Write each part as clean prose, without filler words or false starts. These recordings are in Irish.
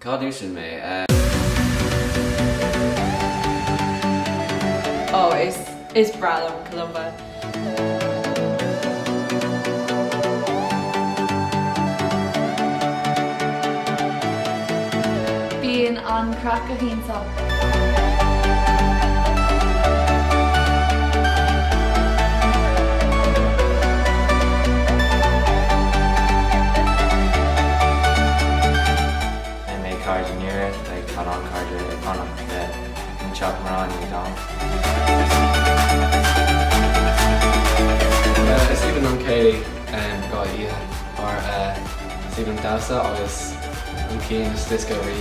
Cadú sin mé. Oh, is bralum Columba. Bíonn an crack a hínta. mé card nuir le chu an card annach le an teach marráí dá. Is even an cé gá ihe mar is even dasa agus an céan is discoí.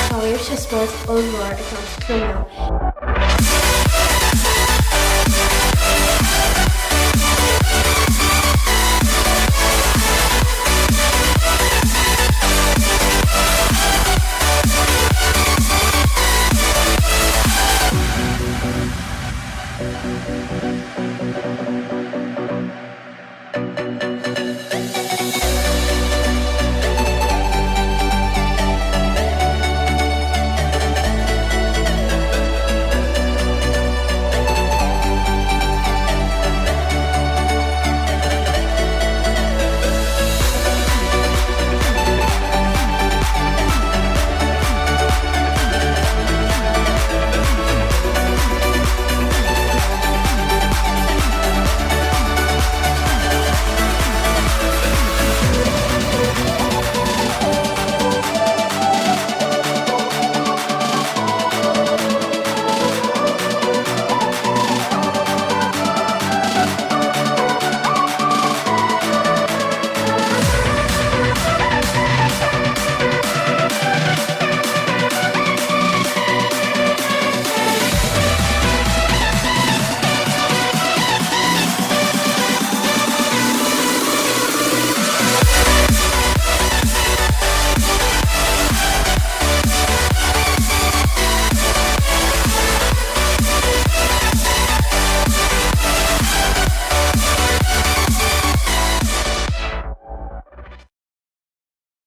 Táir sé sport ómhór ag an clúna.